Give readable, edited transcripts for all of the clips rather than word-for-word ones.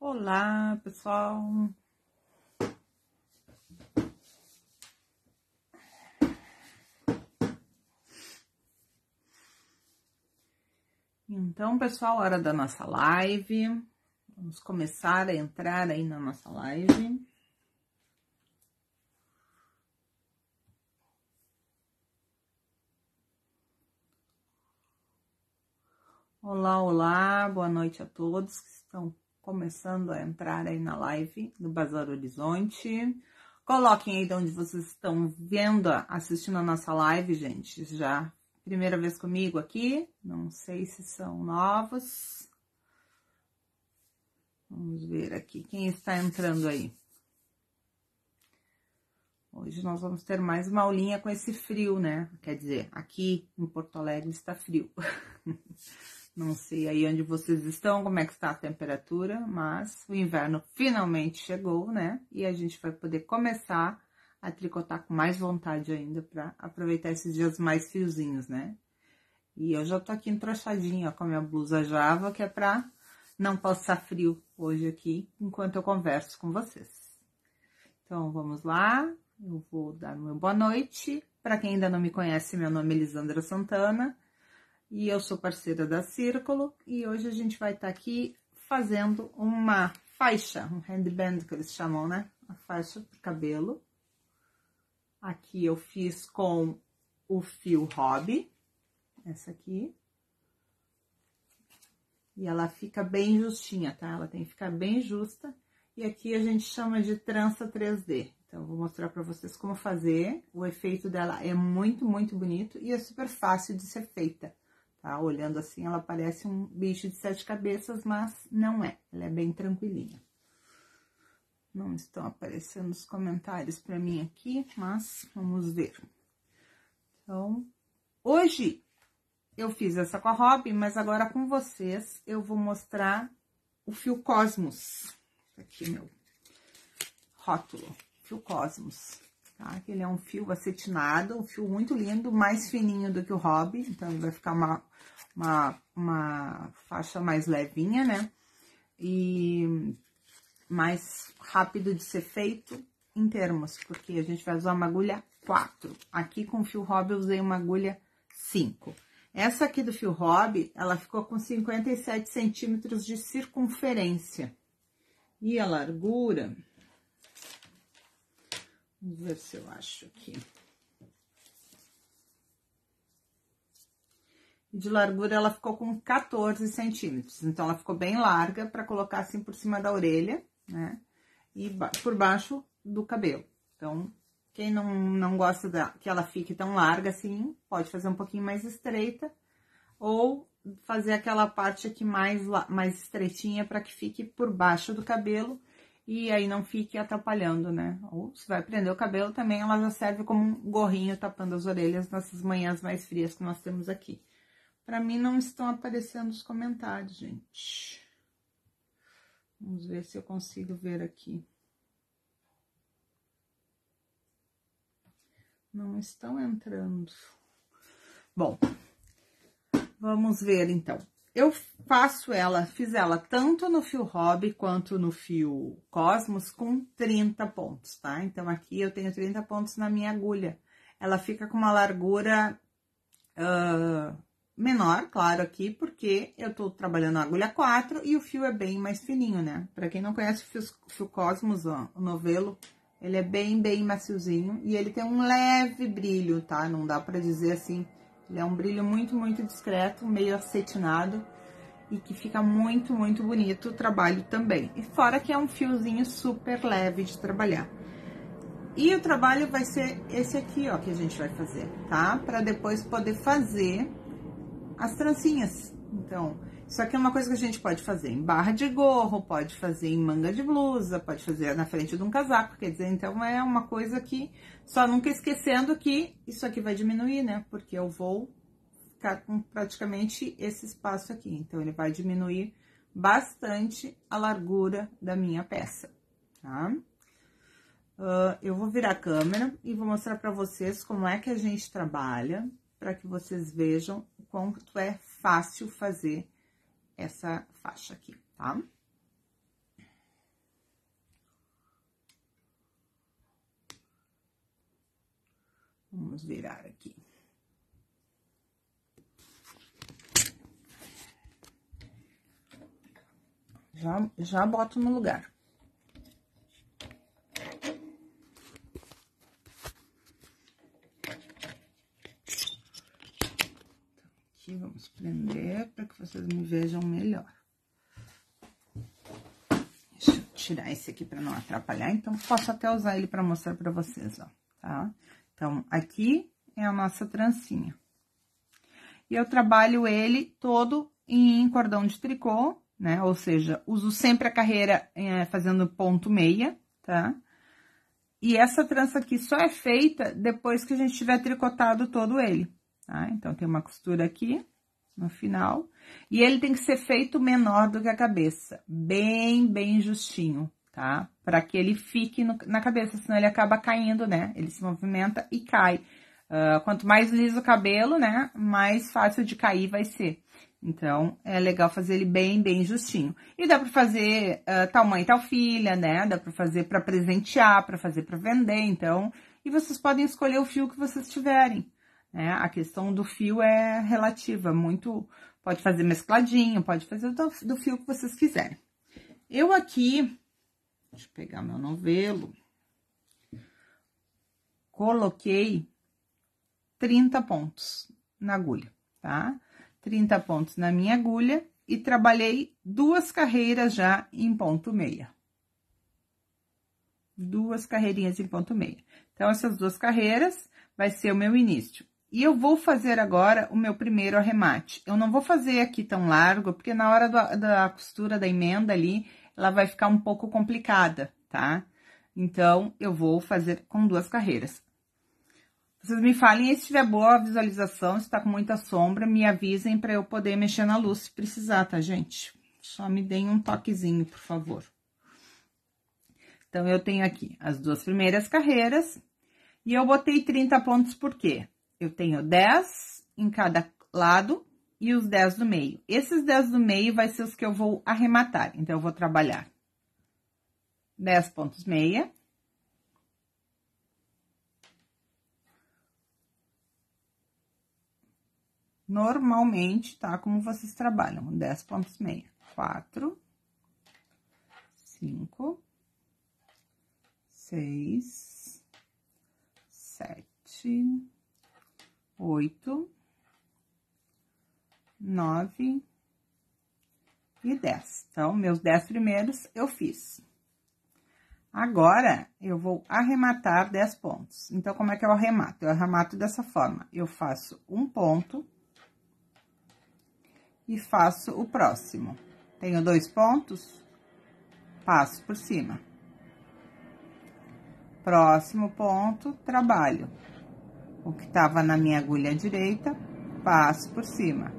Olá, pessoal. Então, pessoal, hora da nossa live. Vamos começar a entrar aí na nossa live. Olá, olá, boa noite a todos que estão começando a entrar aí na live do Bazar Horizonte. Coloquem aí de onde vocês estão vendo, assistindo a nossa live, gente. Já primeira vez comigo aqui, não sei se são novos. Vamos ver aqui quem está entrando aí. Hoje nós vamos ter mais uma aulinha com esse frio, né? Quer dizer, aqui em Porto Alegre está frio. Não sei aí onde vocês estão, como é que está a temperatura, mas o inverno finalmente chegou, né? E a gente vai poder começar a tricotar com mais vontade ainda para aproveitar esses dias mais friozinhos, né? E eu já tô aqui entrochadinha, ó, com a minha blusa Java, que é para não passar frio hoje aqui, enquanto eu converso com vocês. Então, vamos lá. Eu vou dar meu boa noite. Para quem ainda não me conhece, meu nome é Elisandra Santana. E eu sou parceira da Círculo, e hoje a gente vai estar aqui fazendo uma faixa, um headband que eles chamam, né? A faixa para cabelo. Aqui eu fiz com o fio hobby, essa aqui. E ela fica bem justinha, tá? Ela tem que ficar bem justa. E aqui a gente chama de trança 3D. Então, eu vou mostrar pra vocês como fazer. O efeito dela é muito, muito bonito e é super fácil de ser feita. Tá? Olhando assim, ela parece um bicho de 7 cabeças, mas não é. Ela é bem tranquilinha. Não estão aparecendo os comentários pra mim aqui, mas vamos ver. Então, hoje eu fiz essa com a Hobby, mas agora com vocês eu vou mostrar o fio Cosmos. Aqui, meu rótulo, fio Cosmos. Tá? Que ele é um fio acetinado, um fio muito lindo, mais fininho do que o Hobby, então ele vai ficar uma faixa mais levinha, né? E mais rápido de ser feito em termos, porque a gente vai usar uma agulha 4. Aqui com o fio Hobby eu usei uma agulha 5. Essa aqui do fio Hobby, ela ficou com 57 centímetros de circunferência. E a largura... Vamos ver se eu acho aqui. De largura, ela ficou com 14 centímetros. Então, ela ficou bem larga para colocar assim por cima da orelha, né? E por baixo do cabelo. Então, quem não gosta que ela fique tão larga assim, pode fazer um pouquinho mais estreita. Ou fazer aquela parte aqui mais estreitinha para que fique por baixo do cabelo. E aí não fique atrapalhando, né? Ou se vai prender o cabelo também, ela já serve como um gorrinho tapando as orelhas nessas manhãs mais frias que nós temos aqui. Pra mim não estão aparecendo os comentários, gente. Vamos ver se eu consigo ver aqui. Não estão entrando. Bom, vamos ver então. Eu fiz ela tanto no fio Hobby quanto no fio Cosmos com 30 pontos, tá? Então, aqui eu tenho 30 pontos na minha agulha. Ela fica com uma largura menor, claro, aqui, porque eu tô trabalhando a agulha 4 e o fio é bem mais fininho, né? Pra quem não conhece o fio Cosmos, ó, o novelo, ele é bem maciozinho e ele tem um leve brilho, tá? Não dá pra dizer assim... Ele é um brilho muito, muito discreto, meio acetinado e que fica muito, muito bonito o trabalho também. E fora que é um fiozinho super leve de trabalhar. E o trabalho vai ser esse aqui, ó, que a gente vai fazer, tá? Pra depois poder fazer as trancinhas. Então, isso aqui é uma coisa que a gente pode fazer em barra de gorro, pode fazer em manga de blusa, pode fazer na frente de um casaco, quer dizer, então é uma coisa que, só nunca esquecendo que isso aqui vai diminuir, né? Porque eu vou ficar com praticamente esse espaço aqui, então ele vai diminuir bastante a largura da minha peça, tá? Eu vou virar a câmera e vou mostrar pra vocês como é que a gente trabalha, para que vocês vejam o quanto é fácil fazer essa faixa aqui, tá? Vamos virar aqui. Já boto no lugar. Aqui, vamos prender para que vocês me vejam melhor. Deixa eu tirar esse aqui para não atrapalhar, então posso até usar ele para mostrar para vocês, ó, tá? Então, aqui é a nossa trancinha. E eu trabalho ele todo em cordão de tricô, né? Ou seja, uso sempre a carreira fazendo ponto meia, tá? E essa trança aqui só é feita depois que a gente tiver tricotado todo ele, tá? Então, tem uma costura aqui no final. E ele tem que ser feito menor do que a cabeça, bem justinho, tá? Para que ele fique na cabeça, senão ele acaba caindo, né? Ele se movimenta e cai. Quanto mais liso o cabelo, né? Mais fácil de cair vai ser. Então, é legal fazer ele bem justinho. E dá pra fazer tal mãe, tal filha, né? Dá pra fazer pra presentear, pra fazer pra vender, então... E vocês podem escolher o fio que vocês tiverem, né? A questão do fio é relativa, muito... Pode fazer mescladinho, pode fazer do fio que vocês quiserem. Eu aqui... Deixa eu pegar meu novelo. Coloquei 30 pontos na agulha, tá? 30 pontos na minha agulha e trabalhei 2 carreiras já em ponto meia. 2 carreirinhas em ponto meia. Então, essas 2 carreiras vai ser o meu início. E eu vou fazer agora o meu primeiro arremate. Eu não vou fazer aqui tão largo, porque na hora da costura da emenda ali, ela vai ficar um pouco complicada, tá? Então, eu vou fazer com 2 carreiras. Vocês me falem, se tiver boa a visualização, se tá com muita sombra, me avisem para eu poder mexer na luz se precisar, tá, gente? Só me deem um toquezinho, por favor. Então, eu tenho aqui as 2 primeiras carreiras e eu botei 30 pontos por quê? Eu tenho 10 em cada lado e os 10 do meio. Esses 10 do meio vai ser os que eu vou arrematar. Então, eu vou trabalhar 10 pontos meia. Normalmente, tá? Como vocês trabalham, 10 pontos meia. 4, 5, 6, 7, 8, 9 e 10. Então, meus 10 primeiros eu fiz. Agora, eu vou arrematar 10 pontos. Então, como é que eu arremato? Eu arremato dessa forma. Eu faço um ponto e faço o próximo. Tenho 2 pontos, passo por cima. Próximo ponto, trabalho. O que tava na minha agulha direita, passo por cima.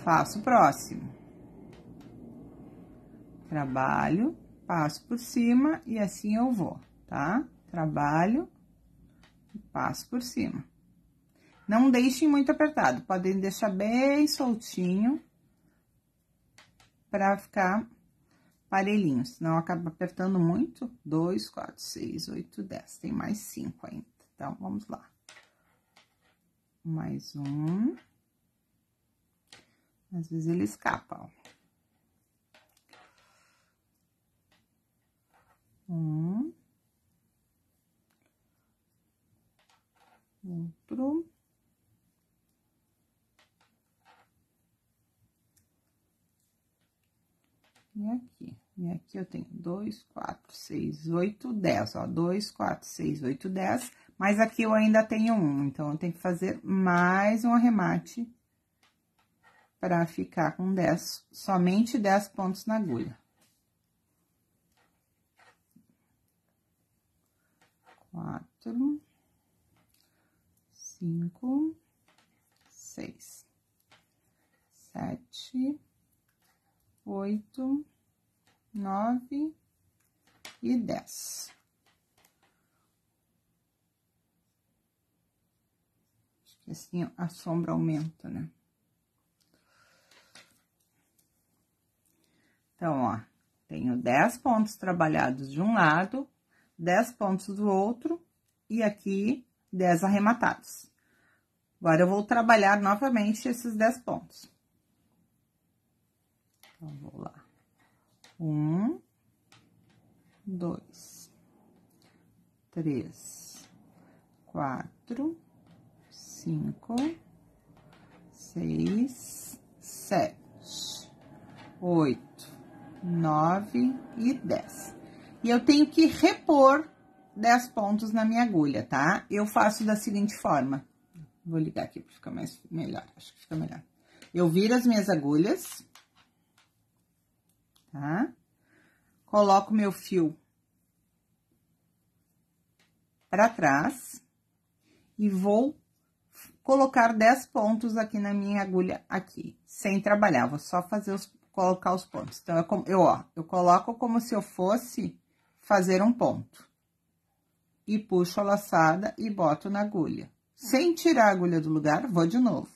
Faço o próximo. Trabalho, passo por cima e assim eu vou, tá? Trabalho, passo por cima. Não deixem muito apertado, podem deixar bem soltinho pra ficar parelhinho, senão acaba apertando muito. 2, 4, 6, 8, 10. Tem mais 5 ainda. Então, vamos lá. Mais um. Às vezes ele escapa, ó. Um. Outro. E aqui eu tenho 2, 4, 6, 8, 10, ó. 2, 4, 6, 8, 10. Mas aqui eu ainda tenho um, então eu tenho que fazer mais um arremate para ficar com 10, somente 10 pontos na agulha. 4, 5, 6, 7, 8, 9 e 10. Acho que assim a sombra aumenta, né? Então, ó, tenho 10 pontos trabalhados de um lado, 10 pontos do outro, e aqui 10 arrematados. Agora, eu vou trabalhar novamente esses 10 pontos. Então, vou lá. 1, 2, 3, 4, 5, 6, 7, 8, 9 e 10. E eu tenho que repor 10 pontos na minha agulha, tá? Eu faço da seguinte forma. Vou ligar aqui para ficar melhor, acho que fica melhor. Eu viro as minhas agulhas, tá? Coloco meu fio para trás e vou colocar 10 pontos aqui na minha agulha aqui, sem trabalhar, vou só fazer colocar os pontos. Então, eu coloco como se eu fosse fazer um ponto. E puxo a laçada e boto na agulha. Sem tirar a agulha do lugar, vou de novo.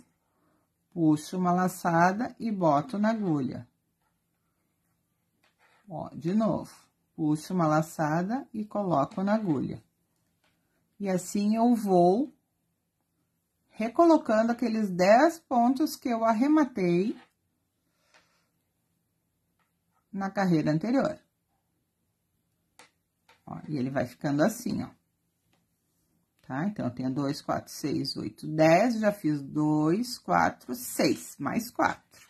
Puxo uma laçada e boto na agulha. Ó, de novo. Puxo uma laçada e coloco na agulha. E assim eu vou recolocando aqueles 10 pontos que eu arrematei na carreira anterior. Ó, e ele vai ficando assim, ó. Tá? Então, eu tenho 2, 4, 6, 8, 10, já fiz 2, 4, 6, mais 4.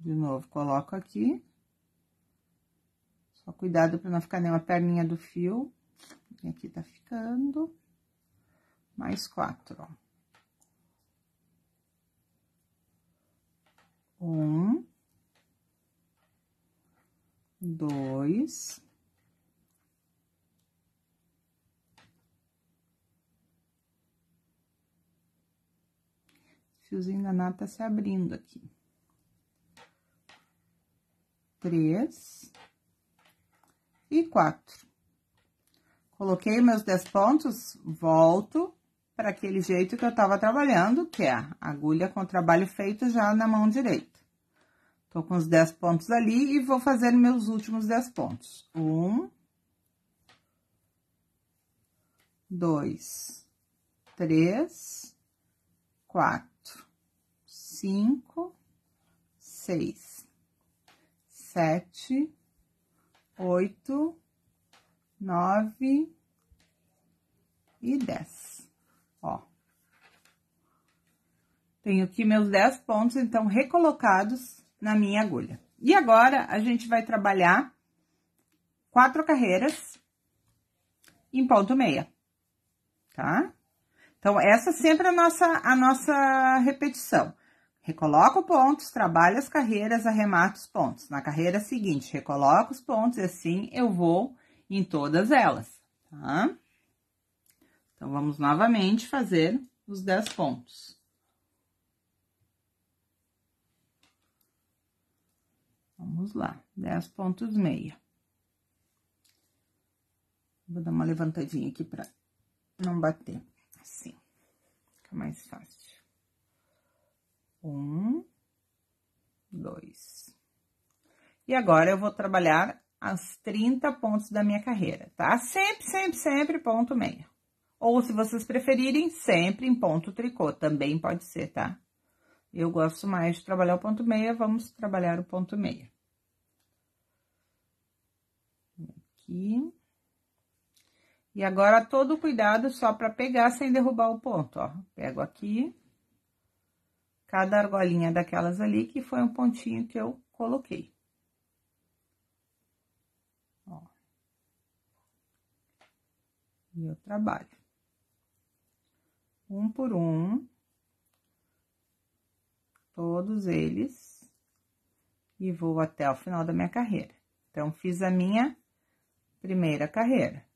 De novo, coloco aqui. Só cuidado para não ficar nenhuma perninha do fio. E aqui tá ficando. Mais 4, ó. 1, 2, fiozinho danado tá se abrindo aqui. 3 e 4. Coloquei meus 10 pontos, volto para aquele jeito que eu tava trabalhando, que é a agulha com o trabalho feito já na mão direita. Tô com os 10 pontos ali e vou fazer meus últimos 10 pontos. 1, 2, 3, 4. 5, 6, 7, 8, 9 e 10. Ó. Tenho aqui meus 10 pontos, então, recolocados na minha agulha. E agora, a gente vai trabalhar 4 carreiras em ponto meia, tá? Então, essa é sempre a nossa repetição. Recoloco pontos, trabalho as carreiras, arremato os pontos. Na carreira seguinte, recoloco os pontos e assim eu vou em todas elas, tá? Então, vamos novamente fazer os 10 pontos. Vamos lá, 10 pontos meia. Vou dar uma levantadinha aqui pra não bater, assim, fica mais fácil. 1, 2. E agora, eu vou trabalhar as 30 pontos da minha carreira, tá? Sempre ponto meia. Ou, se vocês preferirem, sempre em ponto tricô, também pode ser, tá? Eu gosto mais de trabalhar o ponto meia, vamos trabalhar o ponto meia. Aqui. E agora, todo cuidado só pra pegar sem derrubar o ponto, ó. Pego aqui. Cada argolinha daquelas ali, que foi um pontinho que eu coloquei. Ó. E eu trabalho. Um por um. Todos eles. E vou até o final da minha carreira. Então, fiz a minha primeira carreira.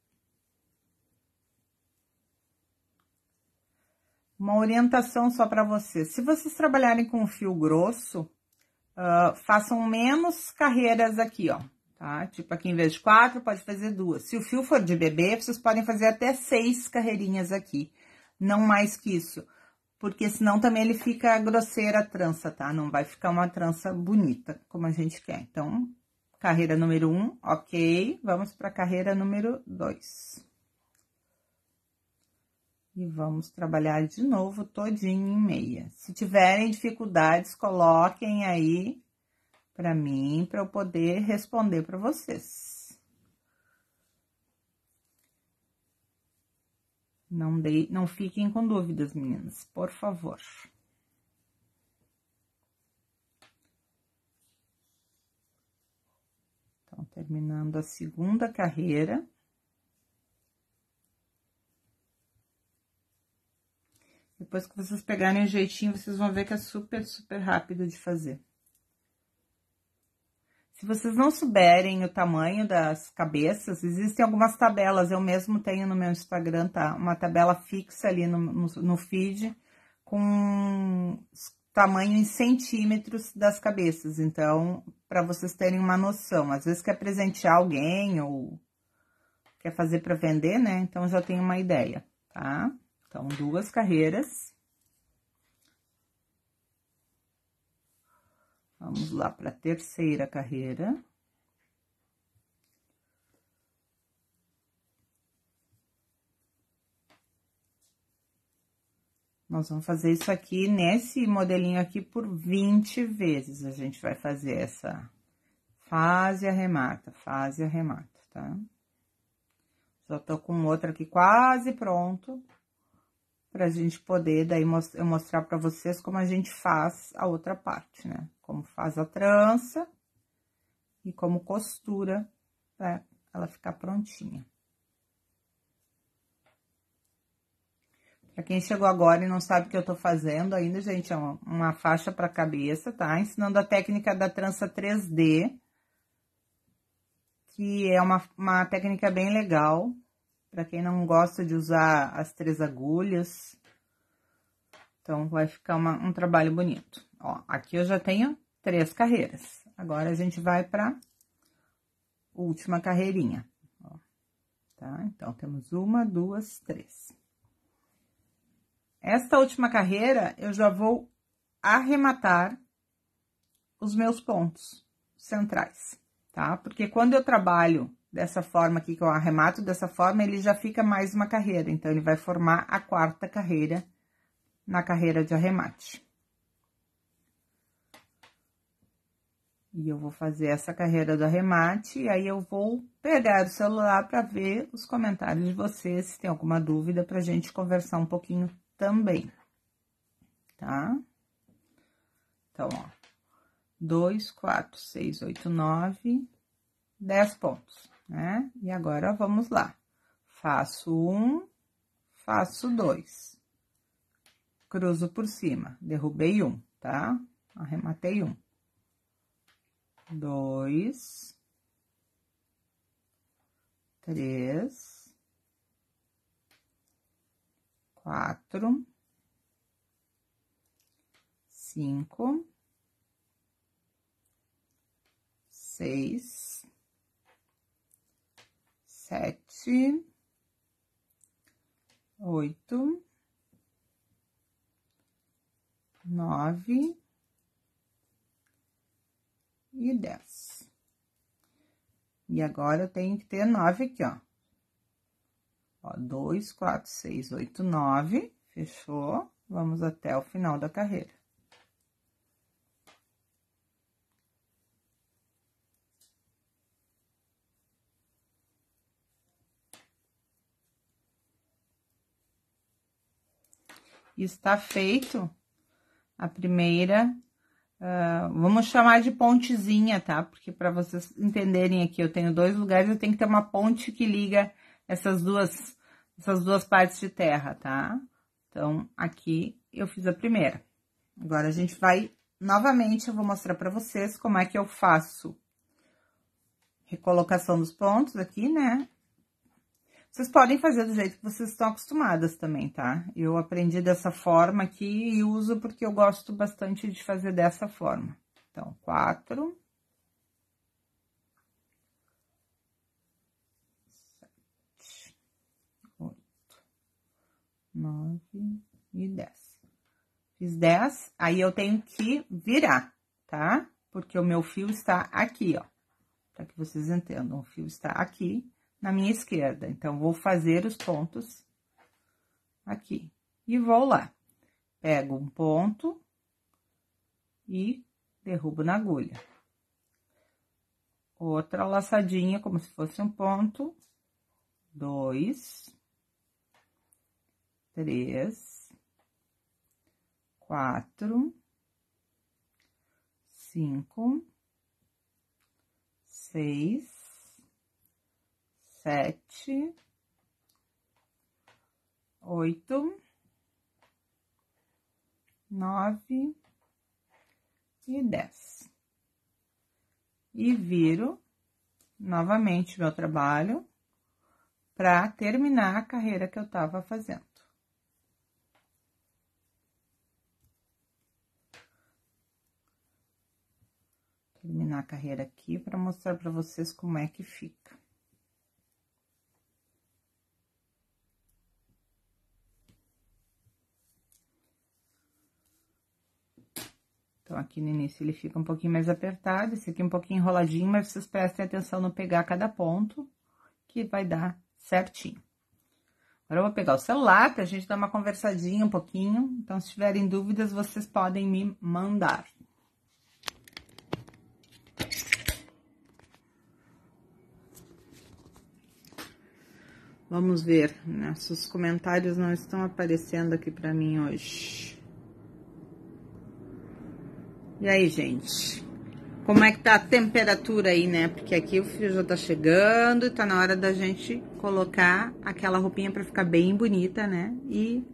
Uma orientação só para vocês. Se vocês trabalharem com fio grosso, façam menos carreiras aqui, ó, tá? Tipo, aqui em vez de 4, pode fazer 2. Se o fio for de bebê, vocês podem fazer até 6 carreirinhas aqui. Não mais que isso. Porque senão também ele fica grosseira a trança, tá? Não vai ficar uma trança bonita, como a gente quer. Então, carreira número 1, ok. Vamos para carreira número 2. E vamos trabalhar de novo todinho em meia. Se tiverem dificuldades, coloquem aí para mim, para eu poder responder para vocês. Não fiquem com dúvidas, meninas, por favor. Então, terminando a segunda carreira. Depois que vocês pegarem o jeitinho, vocês vão ver que é super, super rápido de fazer. Se vocês não souberem o tamanho das cabeças, existem algumas tabelas, eu mesmo tenho no meu Instagram, tá? Uma tabela fixa ali no feed, com tamanho em centímetros das cabeças. Então, para vocês terem uma noção, às vezes quer presentear alguém ou quer fazer para vender, né? Então, já tem uma ideia, tá? Então, 2 carreiras. Vamos lá para a terceira carreira. Nós vamos fazer isso aqui, nesse modelinho aqui, por 20 vezes. A gente vai fazer essa fase e arremata, tá? Já tô com outro aqui quase pronto, pra gente poder, daí, eu mostrar pra vocês como a gente faz a outra parte, né? Como faz a trança e como costura, pra ela ficar prontinha. Pra quem chegou agora e não sabe o que eu tô fazendo ainda, gente, é uma faixa pra cabeça, tá? Ensinando a técnica da trança 3D, que é uma técnica bem legal, pra quem não gosta de usar as 3 agulhas. Então, vai ficar um trabalho bonito. Ó, aqui eu já tenho 3 carreiras. Agora, a gente vai pra última carreirinha, ó, tá? Então, temos 1, 2, 3. Esta última carreira, eu já vou arrematar os meus pontos centrais, tá? Porque quando eu trabalho dessa forma aqui, que eu arremato dessa forma, ele já fica mais uma carreira. Então, ele vai formar a 4ª carreira na carreira de arremate. E eu vou fazer essa carreira do arremate, e aí eu vou pegar o celular para ver os comentários de vocês, se tem alguma dúvida, pra gente conversar um pouquinho também, tá? Então, ó, 2, 4, 6, 8, 9, 10 pontos, né? E agora, vamos lá. Faço 1, faço 2. Cruzo por cima, derrubei 1, tá? Arrematei 1. 2, 3, 4, 5, 6, 7, 8, 9 e 10. E agora, eu tenho que ter 9 aqui, ó. Ó, 2, 4, 6, 8, 9, fechou? Vamos até o final da carreira. Está feito a primeira, vamos chamar de pontezinha, tá? Porque para vocês entenderem aqui, eu tenho 2 lugares, eu tenho que ter uma ponte que liga essas duas partes de terra, tá? Então, aqui eu fiz a primeira. Agora, a gente vai, novamente, eu vou mostrar para vocês como é que eu faço recolocação dos pontos aqui, né? Vocês podem fazer do jeito que vocês estão acostumadas também, tá? Eu aprendi dessa forma aqui e uso porque eu gosto bastante de fazer dessa forma. Então, 4, 7, 8, 9 e 10. Fiz 10, aí eu tenho que virar, tá? Porque o meu fio está aqui, ó. Para que vocês entendam, o fio está aqui na minha esquerda. Então, vou fazer os pontos aqui. E vou lá. Pego um ponto e derrubo na agulha. Outra laçadinha, como se fosse um ponto. 2, 3, 4, 5, 6, 7, 8, 9 e 10. E viro novamente meu trabalho para terminar a carreira que eu tava fazendo. Terminar a carreira aqui para mostrar para vocês como é que fica. Então, aqui no início ele fica um pouquinho mais apertado, esse aqui um pouquinho enroladinho, mas vocês prestem atenção no pegar cada ponto, que vai dar certinho. Agora, eu vou pegar o celular pra gente dar uma conversadinha um pouquinho, então, se tiverem dúvidas, vocês podem me mandar. Vamos ver, né? Os comentários não estão aparecendo aqui pra mim hoje. E aí, gente? Como é que tá a temperatura aí, né? Porque aqui o frio já tá chegando e tá na hora da gente colocar aquela roupinha pra ficar bem bonita, né? E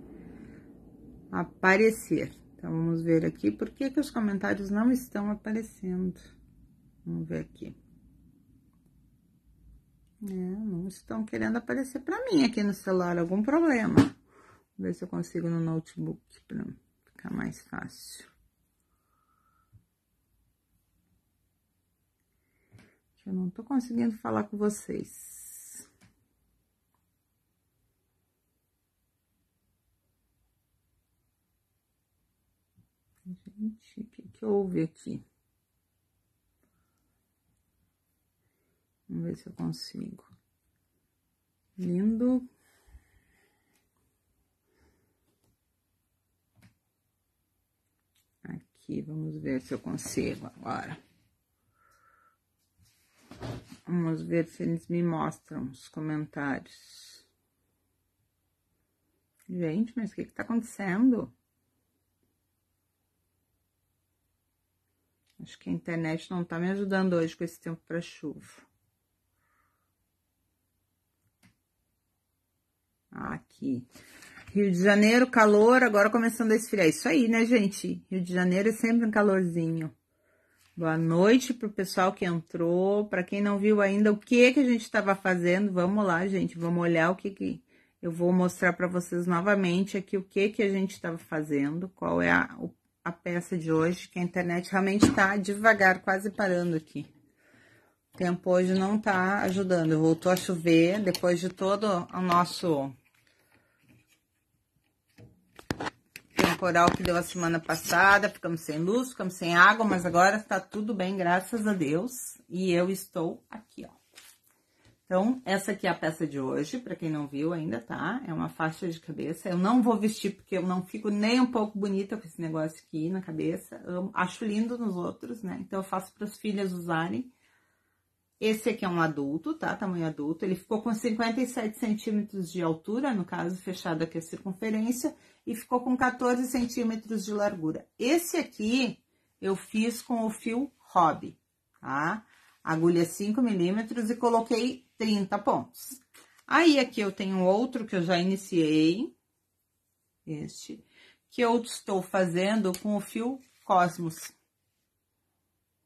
aparecer. Então, vamos ver aqui por que que os comentários não estão aparecendo. Vamos ver aqui. Não estão querendo aparecer pra mim aqui no celular, algum problema. Vou ver se eu consigo no notebook pra ficar mais fácil. Eu não tô conseguindo falar com vocês. Gente, o que houve aqui? Vamos ver se eu consigo. Lindo. Aqui, vamos ver se eu consigo agora. Vamos ver se eles me mostram os comentários. Gente, mas o que tá acontecendo? Acho que a internet não tá me ajudando hoje com esse tempo pra chuva. Aqui. Rio de Janeiro, calor, agora começando a esfriar. Isso aí, né, gente? Rio de Janeiro é sempre um calorzinho. Boa noite pro pessoal que entrou. Para quem não viu ainda o que que a gente estava fazendo, vamos lá, gente. Vamos olhar o que eu vou mostrar para vocês novamente aqui o que que a gente estava fazendo, qual é a peça de hoje, que a internet realmente tá devagar, quase parando aqui. O tempo hoje não tá ajudando. Voltou a chover depois de todo o nosso temporal que deu a semana passada, ficamos sem luz, ficamos sem água, mas agora tá tudo bem, graças a Deus, e eu estou aqui, ó. Então, essa aqui é a peça de hoje, pra quem não viu ainda, tá? É uma faixa de cabeça, eu não vou vestir porque eu não fico nem um pouco bonita com esse negócio aqui na cabeça, eu acho lindo nos outros, né? Então, eu faço para as filhas usarem. Esse aqui é um adulto, tá? Tamanho adulto. Ele ficou com 57 centímetros de altura, no caso, fechado aqui a circunferência, e ficou com 14 centímetros de largura. Esse aqui eu fiz com o fio Hobby, tá? Agulha 5 milímetros e coloquei 30 pontos. Aí, aqui eu tenho outro que eu já iniciei, este, que eu estou fazendo com o fio Cosmos,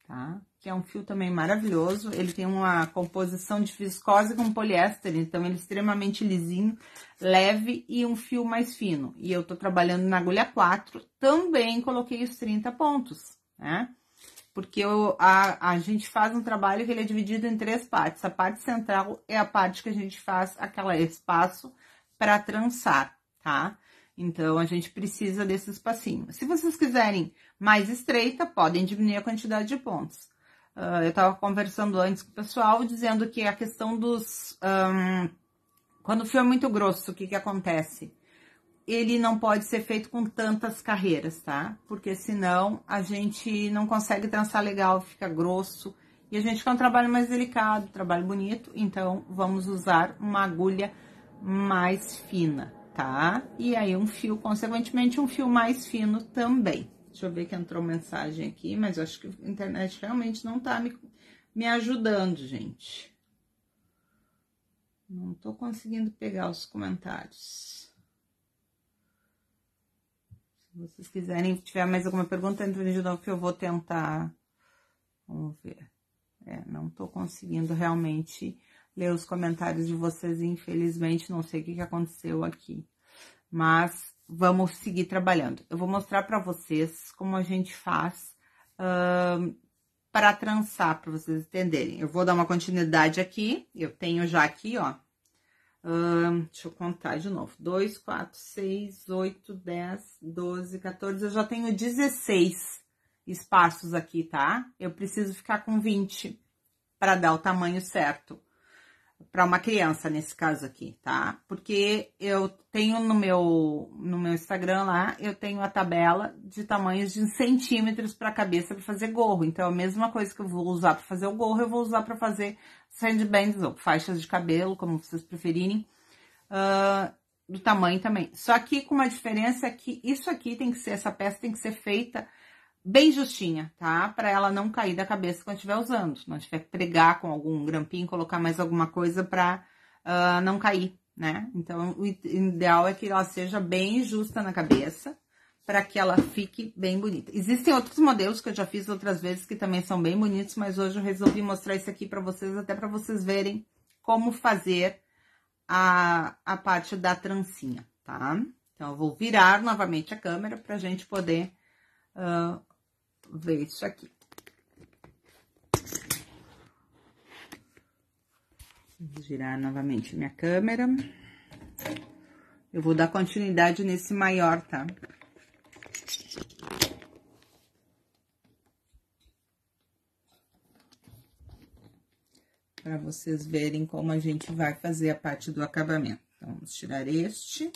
tá? Que é um fio também maravilhoso, ele tem uma composição de viscose com poliéster, então ele é extremamente lisinho, leve e um fio mais fino. E eu tô trabalhando na agulha 4, também coloquei os 30 pontos, né? Porque a gente faz um trabalho que ele é dividido em 3 partes. A parte central é a parte que a gente faz aquele espaço para trançar, tá? Então, a gente precisa desse espacinho. Se vocês quiserem mais estreita, podem diminuir a quantidade de pontos. Eu estava conversando antes com o pessoal, dizendo que a questão dos... quando o fio é muito grosso, o que que acontece? ele não pode ser feito com tantas carreiras, tá? Porque senão a gente não consegue trançar legal, fica grosso. E a gente quer um trabalho mais delicado, trabalho bonito, então vamos usar uma agulha mais fina, tá? E aí um fio, consequentemente, um fio mais fino também. Deixa eu ver que entrou mensagem aqui, mas eu acho que a internet realmente não tá me ajudando, gente. Não tô conseguindo pegar os comentários. Se vocês quiserem, tiver mais alguma pergunta, entre de novo que eu vou tentar. Vamos ver. Não tô conseguindo realmente ler os comentários de vocês, infelizmente, não sei o que aconteceu aqui. Mas vamos seguir trabalhando. Eu vou mostrar para vocês como a gente faz para trançar, para vocês entenderem. Eu vou dar uma continuidade aqui, eu tenho já aqui, ó. Deixa eu contar de novo. 2, 4, 6, 8, 10, 12, 14. Eu já tenho 16 espaços aqui, tá? Eu preciso ficar com 20 para dar o tamanho certo. Para uma criança, nesse caso aqui, tá? Porque eu tenho no meu Instagram lá, eu tenho a tabela de tamanhos de centímetros para cabeça para fazer gorro. Então, a mesma coisa que eu vou usar para fazer o gorro, eu vou usar para fazer sandbands ou faixas de cabelo, como vocês preferirem, do tamanho também. Só que com uma diferença que isso aqui tem que ser, essa peça tem que ser feita bem justinha, tá? Para ela não cair da cabeça quando estiver usando. Se não tiver que pregar com algum grampinho, colocar mais alguma coisa para não cair, né? Então, o ideal é que ela seja bem justa na cabeça, para que ela fique bem bonita. Existem outros modelos que eu já fiz outras vezes que também são bem bonitos, mas hoje eu resolvi mostrar esse aqui para vocês, até para vocês verem como fazer a parte da trancinha, tá? Então, eu vou virar novamente a câmera pra gente poder ver isso aqui. Vou girar novamente minha câmera. Eu vou dar continuidade nesse maior, tá? Para vocês verem como a gente vai fazer a parte do acabamento. Então, vamos tirar este.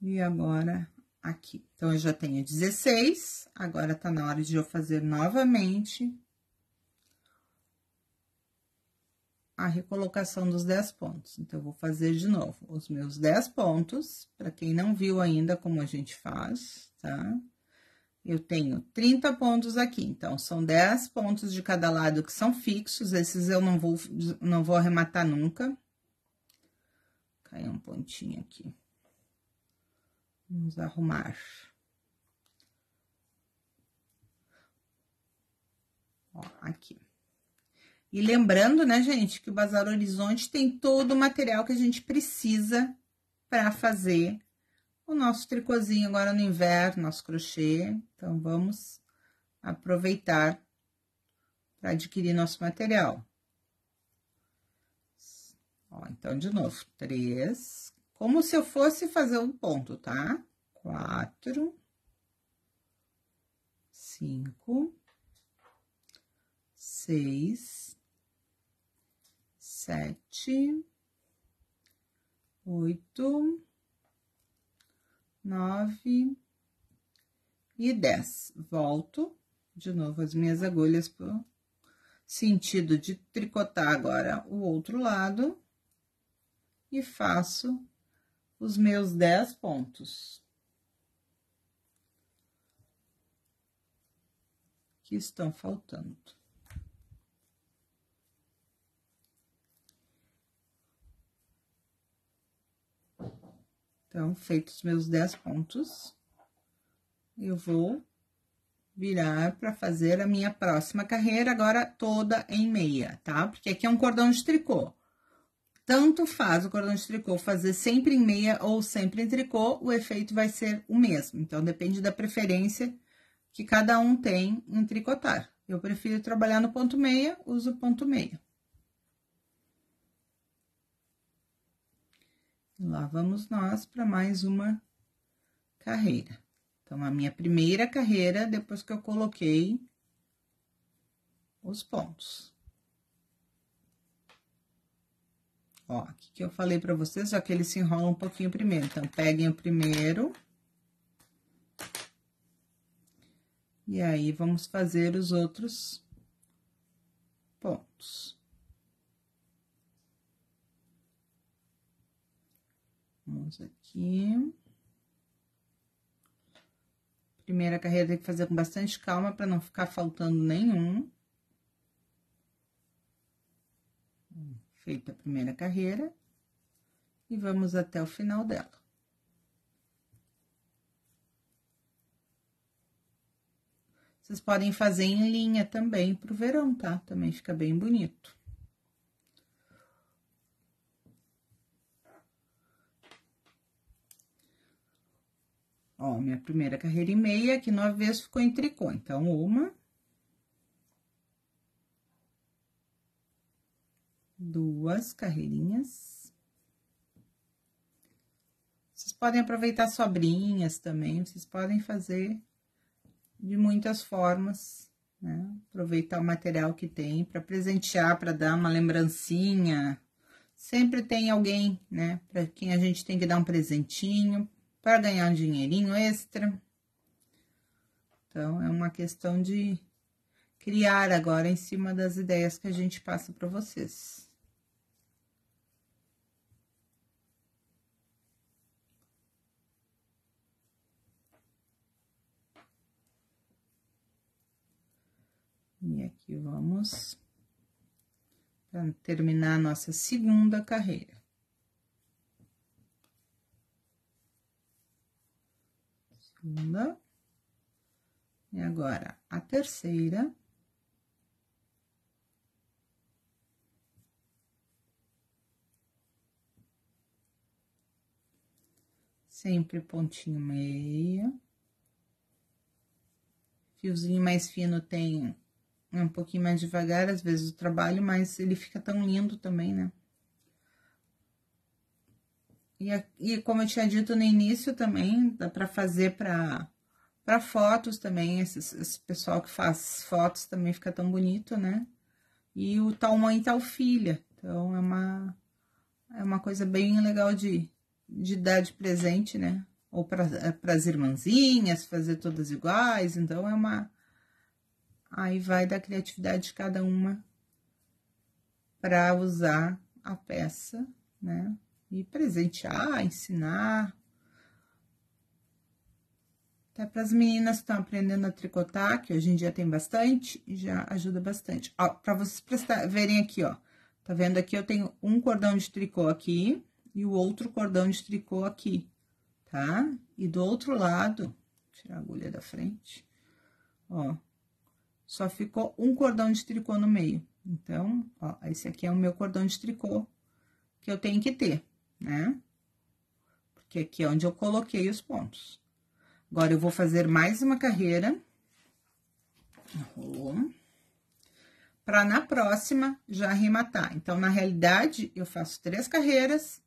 E agora, aqui. Então, eu já tenho 16, agora tá na hora de eu fazer novamente a recolocação dos 10 pontos. Então, eu vou fazer de novo os meus 10 pontos, para quem não viu ainda como a gente faz, tá? Eu tenho 30 pontos aqui, então, são 10 pontos de cada lado que são fixos, esses eu não vou arrematar nunca. Caiu um pontinho aqui. Vamos arrumar. Ó, aqui. E lembrando, né, gente, que o Bazar Horizonte tem todo o material que a gente precisa para fazer o nosso tricôzinho agora no inverno, nosso crochê. Então, vamos aproveitar para adquirir nosso material. Ó, então, de novo, 3, como se eu fosse fazer um ponto, tá? 4, 5, 6, 7, 8, 9 e 10. Volto de novo as minhas agulhas pro sentido de tricotar agora o outro lado e faço os meus 10 pontos que estão faltando. Então, feitos meus 10 pontos, eu vou virar para fazer a minha próxima carreira, agora toda em meia, tá? Porque aqui é um cordão de tricô. Tanto faz o cordão de tricô fazer sempre em meia ou sempre em tricô, o efeito vai ser o mesmo. Então, depende da preferência que cada um tem em tricotar. Eu prefiro trabalhar no ponto meia, uso ponto meia. Lá vamos nós para mais uma carreira. Então, a minha primeira carreira, depois que eu coloquei os pontos. Ó, aqui que eu falei pra vocês, só que ele se enrola um pouquinho primeiro. Então, peguem o primeiro. E aí, vamos fazer os outros pontos. Vamos aqui. Primeira carreira tem que fazer com bastante calma para não ficar faltando nenhum. Feita a primeira carreira. E vamos até o final dela. Vocês podem fazer em linha também pro verão, tá? Também fica bem bonito. Ó, minha primeira carreira e meia, aqui no avesso ficou em tricô. Então, uma, duas carreirinhas. Vocês podem aproveitar sobrinhas também, vocês podem fazer de muitas formas, né? Aproveitar o material que tem para presentear, para dar uma lembrancinha. Sempre tem alguém, né, para quem a gente tem que dar um presentinho, para ganhar um dinheirinho extra. Então, é uma questão de criar agora em cima das ideias que a gente passa para vocês. E aqui vamos para terminar a nossa segunda carreira. Segunda. E agora, a terceira. Sempre pontinho meia. Fiozinho mais fino tem um pouquinho mais devagar, às vezes, o trabalho, mas ele fica tão lindo também, né? E como eu tinha dito no início também, dá pra fazer pra fotos também, esse pessoal que faz fotos também fica tão bonito, né? E o tal mãe, tal filha, então é uma coisa bem legal de dar de presente, né? Ou para as irmãzinhas, fazer todas iguais, então é uma... Aí vai da criatividade de cada uma para usar a peça, né? E presentear, ensinar. Até para as meninas que estão aprendendo a tricotar, que hoje em dia tem bastante, já ajuda bastante. Ó, para vocês verem aqui, ó. Tá vendo aqui? Eu tenho um cordão de tricô aqui e o outro cordão de tricô aqui, tá? E do outro lado, vou tirar a agulha da frente, ó, só ficou um cordão de tricô no meio. Então, ó, esse aqui é o meu cordão de tricô que eu tenho que ter, né? Porque aqui é onde eu coloquei os pontos. Agora, eu vou fazer mais uma carreira. Enrolou. Para na próxima já arrematar. Então, na realidade, eu faço 3 carreiras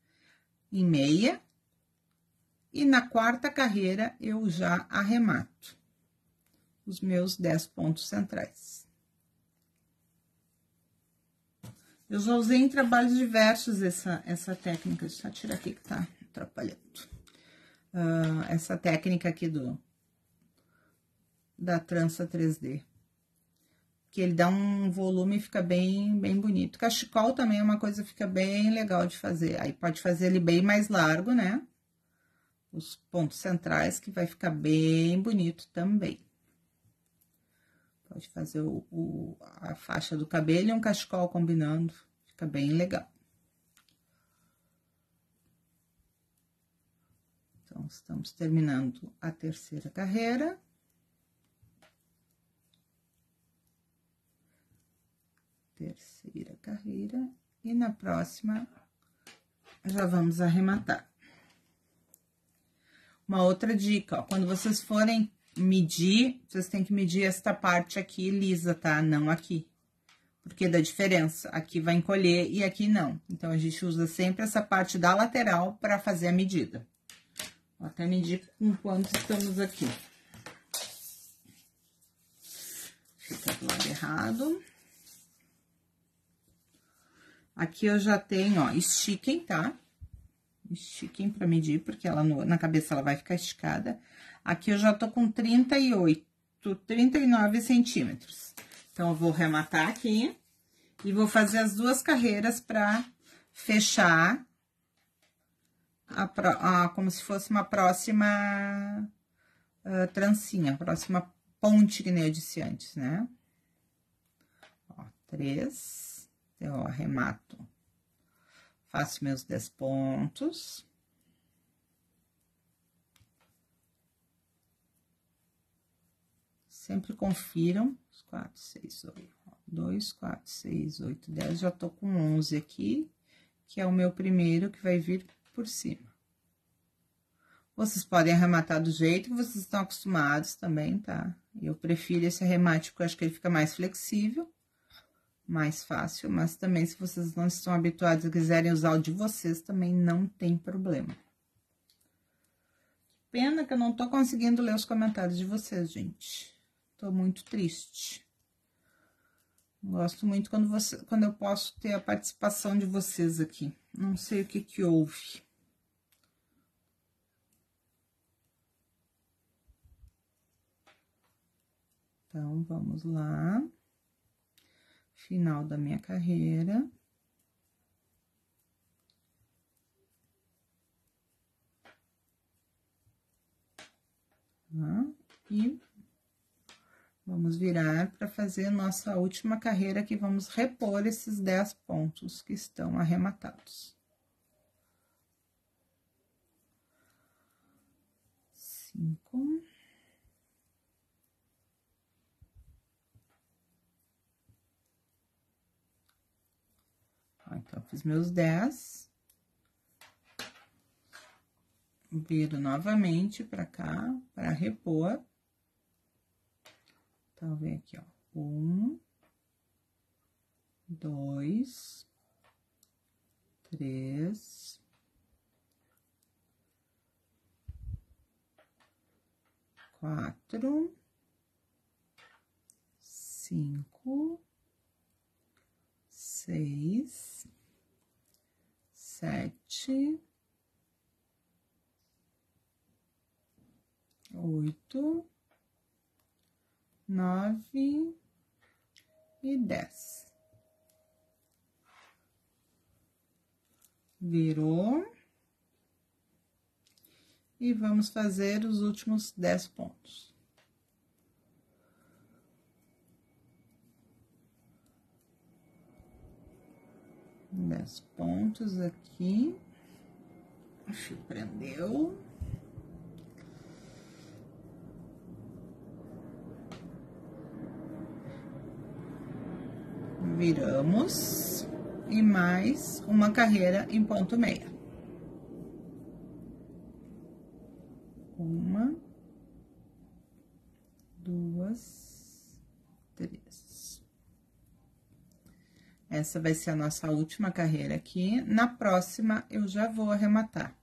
em meia. E na quarta carreira, eu já arremato os meus 10 pontos centrais. Eu já usei em trabalhos diversos essa técnica. Deixa eu tirar aqui que tá atrapalhando. Essa técnica aqui da trança 3D. Que ele dá um volume e fica bem bonito. Cachecol também é uma coisa que fica bem legal de fazer. Aí, pode fazer ele bem mais largo, né? Os pontos centrais, que vai ficar bem bonito também. Pode fazer a faixa do cabelo e um cachecol combinando. Fica bem legal. Então, estamos terminando a terceira carreira. Terceira carreira. E na próxima, já vamos arrematar. Uma outra dica, ó, quando vocês forem medir, vocês têm que medir esta parte aqui lisa, tá? Não aqui. Porque dá diferença. Aqui vai encolher e aqui não. Então, a gente usa sempre essa parte da lateral para fazer a medida. Vou até medir com quanto estamos aqui. Fica do lado errado. Aqui eu já tenho, ó, estiquem, tá? Estiquem pra medir, porque ela na cabeça ela vai ficar esticada. Aqui eu já tô com 39 centímetros. Então, eu vou rematar aqui e vou fazer as duas carreiras pra fechar como se fosse uma próxima trancinha, próxima ponte que nem eu disse antes, né? Ó, 3, eu arremato, faço meus 10 pontos. Sempre confiram, 4, 6, 8, 2, 4, 6, 8, 10, já tô com 11 aqui, que é o meu primeiro que vai vir por cima. Vocês podem arrematar do jeito que vocês estão acostumados também, tá? Eu prefiro esse arremate porque eu acho que ele fica mais flexível, mais fácil, mas também se vocês não estão habituados e quiserem usar o de vocês, também não tem problema. Pena que eu não tô conseguindo ler os comentários de vocês, gente. Tô muito triste. Gosto muito quando eu posso ter a participação de vocês aqui. Não sei o que que houve. Então, vamos lá. Final da minha carreira. Tá? E vamos virar para fazer nossa última carreira, que vamos repor esses 10 pontos que estão arrematados. 5. Então, fiz meus 10. Viro novamente para cá, para repor. Então, vem aqui, ó. 1, 2, 3, 4, 5, 6, 7, 8, 9 e 10. Virou. E vamos fazer os últimos 10 pontos. Dez pontos aqui. O fio prendeu. Viramos. E mais uma carreira em ponto meia. 1, 2, 3. Essa vai ser a nossa última carreira aqui. Na próxima, eu já vou arrematar.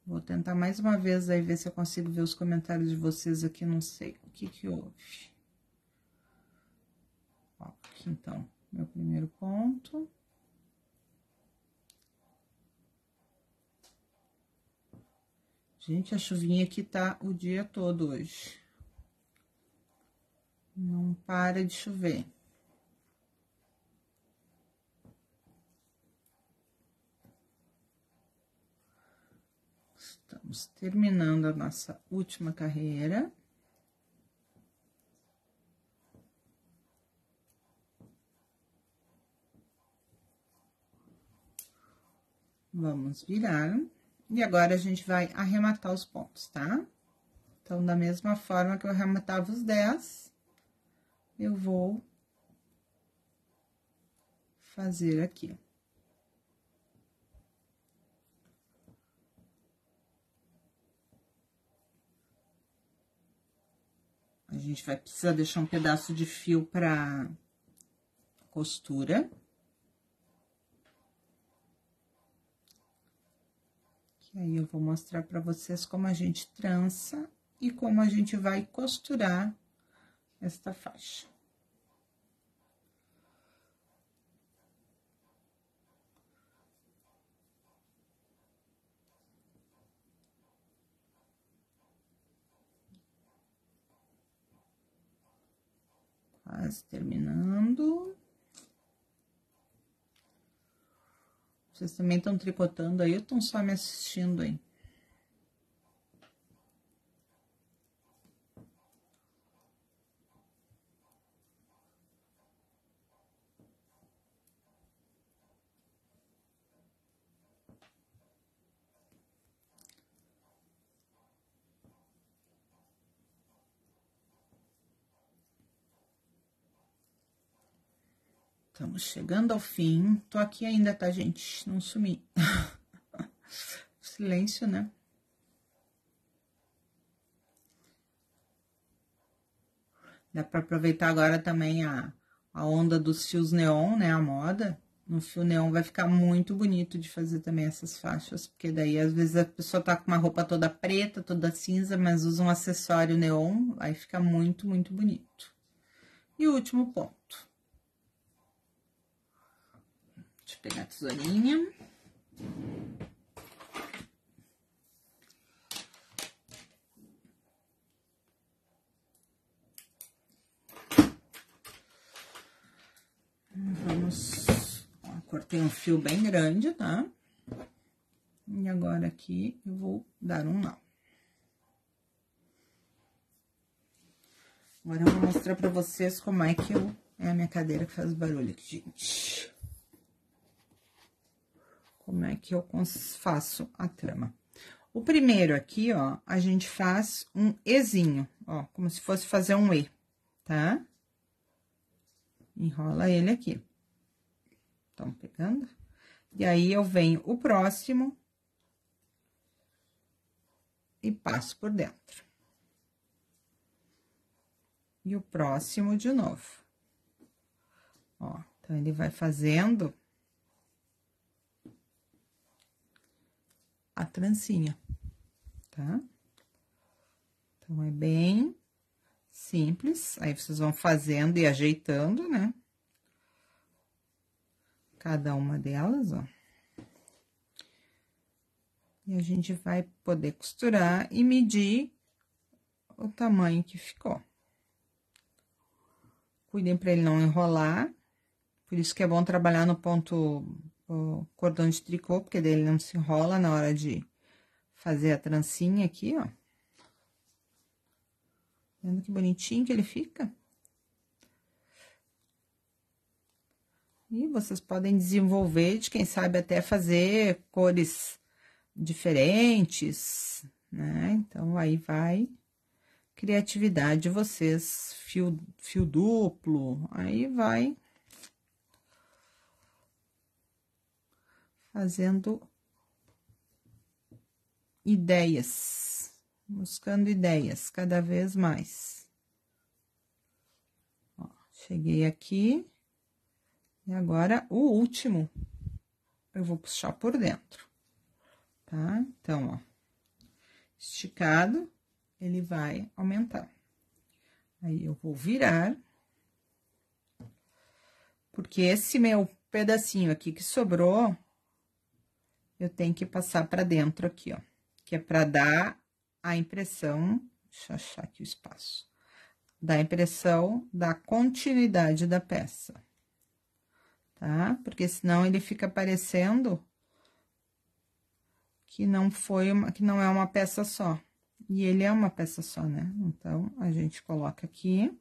Vou tentar mais uma vez aí, ver se eu consigo ver os comentários de vocês aqui, não sei o que que houve. Ó, aqui, então, meu primeiro ponto. Gente, a chuvinha aqui tá o dia todo hoje. Não para de chover. Estamos terminando a nossa última carreira. Vamos virar. E agora, a gente vai arrematar os pontos, tá? Então, da mesma forma que eu arrematava os 10, eu vou fazer aqui. A gente vai precisar deixar um pedaço de fio pra costura. Que aí, eu vou mostrar pra vocês como a gente trança e como a gente vai costurar esta faixa. quase terminando. Vocês também estão tricotando aí ou estão só me assistindo aí? Estamos chegando ao fim. Tô aqui ainda, tá, gente? Não sumi. Silêncio, né? Dá pra aproveitar agora também a onda dos fios neon, né? A moda. No fio neon vai ficar muito bonito de fazer também essas faixas. Porque daí, às vezes, a pessoa tá com uma roupa toda preta, toda cinza, mas usa um acessório neon. Aí fica muito, muito bonito. E o último ponto. Deixa eu pegar a tesourinha. Vamos... Ó, cortei um fio bem grande, tá? E agora aqui eu vou dar um nó. Agora eu vou mostrar pra vocês como é que é a minha cadeira que faz barulho aqui, gente. Como é que eu faço a trama. O primeiro aqui, ó, a gente faz um Ezinho, ó, como se fosse fazer um E, tá? Enrola ele aqui. Estão pegando? E aí, eu venho o próximo e passo por dentro. E o próximo de novo. Ó, então, ele vai fazendo a trancinha, tá? Então, é bem simples. Aí, vocês vão fazendo e ajeitando, né? Cada uma delas, ó. E a gente vai poder costurar e medir o tamanho que ficou. Cuidem para ele não enrolar. Por isso que é bom trabalhar no ponto o cordão de tricô, porque daí ele não se enrola na hora de fazer a trancinha aqui, ó. Vendo que bonitinho que ele fica? E vocês podem desenvolver, de quem sabe até fazer cores diferentes, né? Então, aí vai criatividade de vocês, fio duplo, aí vai fazendo ideias, buscando ideias cada vez mais. Ó, cheguei aqui, e agora o último eu vou puxar por dentro, tá? Então, ó, esticado, ele vai aumentar. Aí, eu vou virar, porque esse meu pedacinho aqui que sobrou, eu tenho que passar pra dentro aqui, ó, que é pra dar a impressão, deixa eu achar aqui o espaço, dá a impressão da continuidade da peça, tá? Porque senão ele fica parecendo que não que não é uma peça só. E ele é uma peça só, né? Então, a gente coloca aqui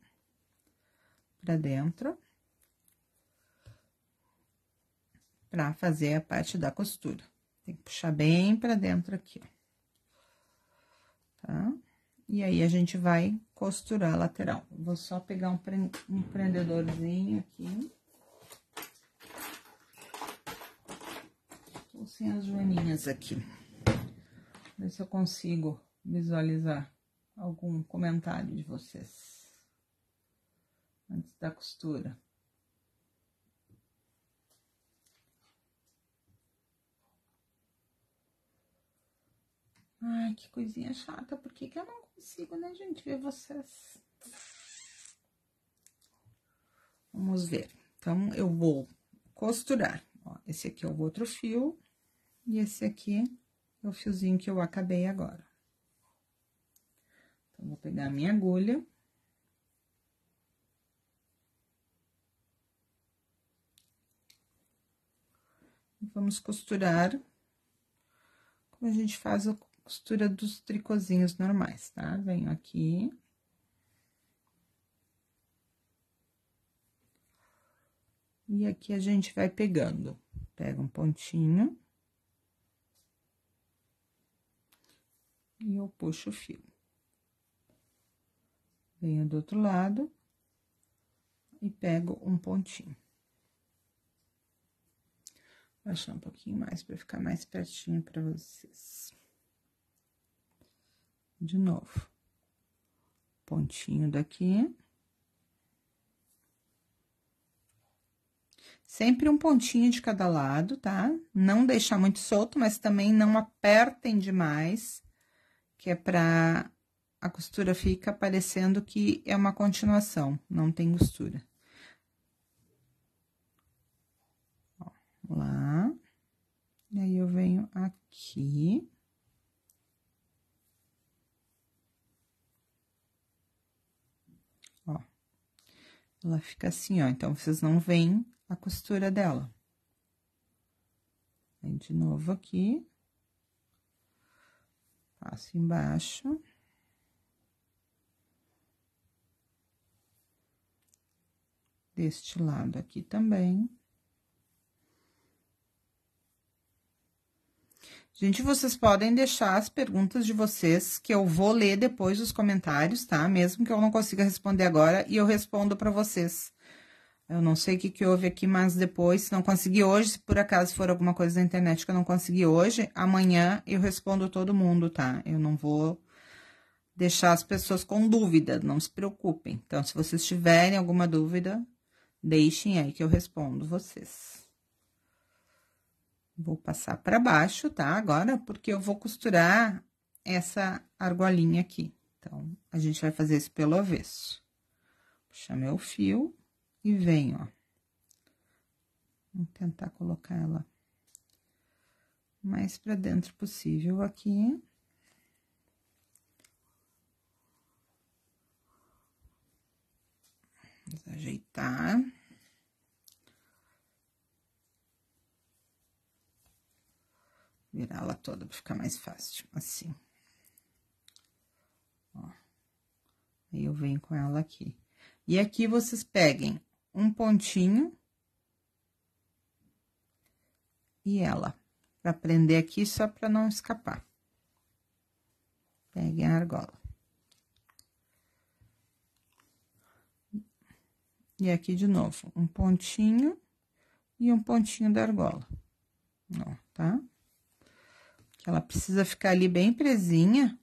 pra dentro pra fazer a parte da costura. Tem que puxar bem pra dentro aqui, ó. Tá? E aí, a gente vai costurar a lateral. Vou só pegar um prendedorzinho aqui. Tô sem as joaninhas aqui. Ver se eu consigo visualizar algum comentário de vocês antes da costura. Ai, que coisinha chata, por que que eu não consigo, né, gente, ver vocês? Vamos ver. Então, eu vou costurar. Ó, esse aqui é o outro fio, e esse aqui é o fiozinho que eu acabei agora. Então, vou pegar a minha agulha. vamos costurar como a gente faz a costura dos tricôzinhos normais, tá? Venho aqui. E aqui a gente vai pegando. Pega um pontinho. E eu puxo o fio. Venho do outro lado. E pego um pontinho. Vou baixar um pouquinho mais para ficar mais pertinho para vocês. De novo. Pontinho daqui. Sempre um pontinho de cada lado, tá? Não deixar muito solto, mas também não apertem demais, que é pra a costura fica parecendo que é uma continuação, não tem costura. Ó, lá. E aí, eu venho aqui. Ó. Ela fica assim, ó, então, vocês não veem a costura dela. Aí, de novo aqui. Passo embaixo. Deste lado aqui também. Gente, vocês podem deixar as perguntas de vocês, que eu vou ler depois os comentários, tá? Mesmo que eu não consiga responder agora, e eu respondo pra vocês. Eu não sei o que houve aqui, mas depois, se não conseguir hoje, se por acaso for alguma coisa na internet que eu não consegui hoje, amanhã eu respondo todo mundo, tá? Eu não vou deixar as pessoas com dúvida, não se preocupem. Então, se vocês tiverem alguma dúvida, deixem aí que eu respondo vocês. Vou passar pra baixo, tá? Agora, porque eu vou costurar essa argolinha aqui. Então, a gente vai fazer isso pelo avesso. Puxar meu fio. E venho, ó. Vou tentar colocar ela mais pra dentro possível aqui. Vamos ajeitar. Virar ela toda pra ficar mais fácil, assim. Ó. Aí, eu venho com ela aqui. E aqui, vocês peguem um pontinho e ela, pra prender aqui, só pra não escapar. Peguem a argola. E aqui, de novo, um pontinho e um pontinho da argola. Ó, tá? Que ela precisa ficar ali bem presinha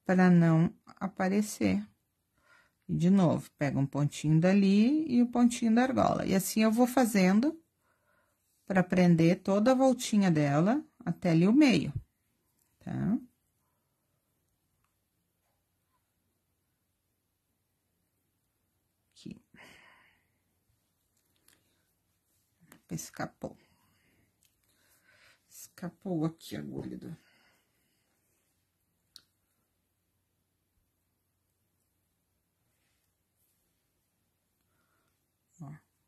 pra não aparecer. E, de novo, pega um pontinho dali e o pontinho da argola. E assim, eu vou fazendo pra prender toda a voltinha dela até ali o meio, tá? Aqui. Escapou. Escapou aqui a agulha do...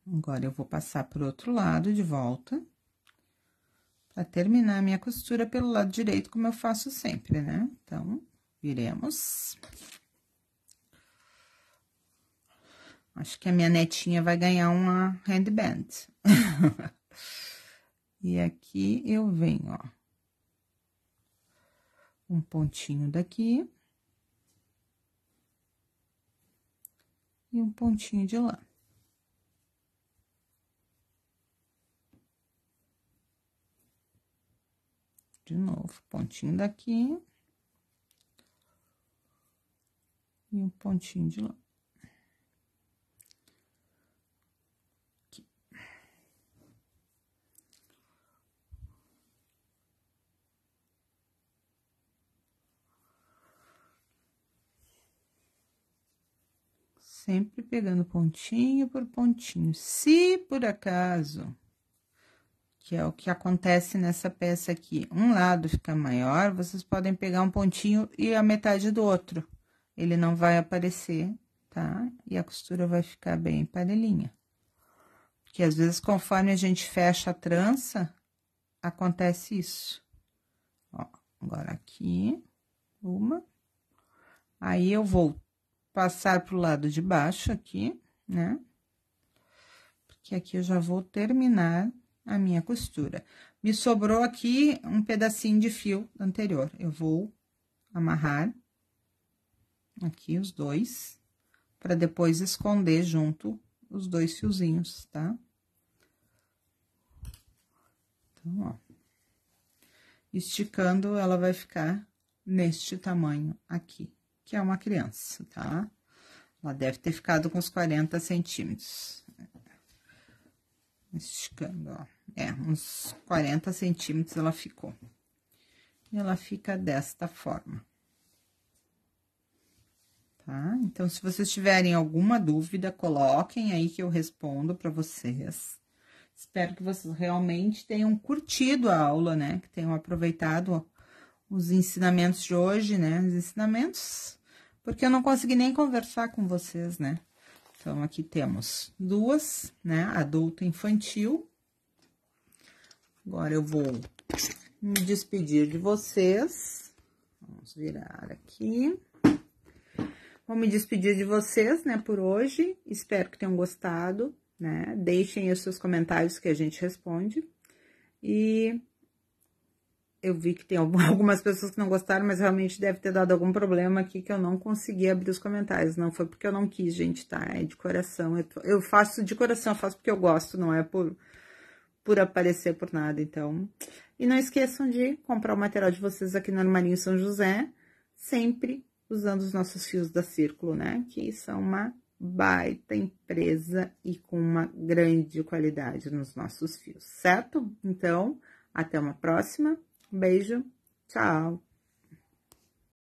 Agora, eu vou passar pro outro lado de volta, pra terminar a minha costura pelo lado direito, como eu faço sempre, né? Então, viremos. Acho que a minha netinha vai ganhar uma handband. E aqui, eu venho, ó. Um pontinho daqui. E um pontinho de lá. De novo, pontinho daqui. E um pontinho de lá. Aqui. Sempre pegando pontinho por pontinho. Se por acaso... que é o que acontece nessa peça aqui. Um lado fica maior, vocês podem pegar um pontinho e a metade do outro. Ele não vai aparecer, tá? E a costura vai ficar bem parelhinha. Porque às vezes, conforme a gente fecha a trança, acontece isso. Ó, agora aqui, uma. Aí, eu vou passar pro lado de baixo aqui, né? Porque aqui eu já vou terminar a minha costura. Me sobrou aqui um pedacinho de fio anterior. Eu vou amarrar aqui os dois, para depois esconder junto os dois fiozinhos, tá? Então, ó. Esticando, ela vai ficar neste tamanho aqui, que é uma criança, tá? Ela deve ter ficado com uns 40 centímetros. Esticando, ó. Uns 40 centímetros ela ficou. E ela fica desta forma. Tá? Então, se vocês tiverem alguma dúvida, coloquem aí que eu respondo para vocês. Espero que vocês realmente tenham curtido a aula, né? Que tenham aproveitado os ensinamentos de hoje, né? Os ensinamentos, porque eu não consegui nem conversar com vocês, né? Então, aqui temos duas, né? Adulto e infantil. Agora, eu vou me despedir de vocês. Vamos virar aqui. Vou me despedir de vocês, né, por hoje. Espero que tenham gostado, né? Deixem os seus comentários que a gente responde. E eu vi que tem algumas pessoas que não gostaram, mas realmente deve ter dado algum problema aqui que eu não consegui abrir os comentários. Não foi porque eu não quis, gente, tá? É de coração. Eu faço de coração, eu faço porque eu gosto, não é por aparecer por nada, então. E não esqueçam de comprar o material de vocês aqui no Armarinho São José, sempre usando os nossos fios da Círculo, né? Que são uma baita empresa e com uma grande qualidade nos nossos fios, certo? Então, até uma próxima. Um beijo, tchau!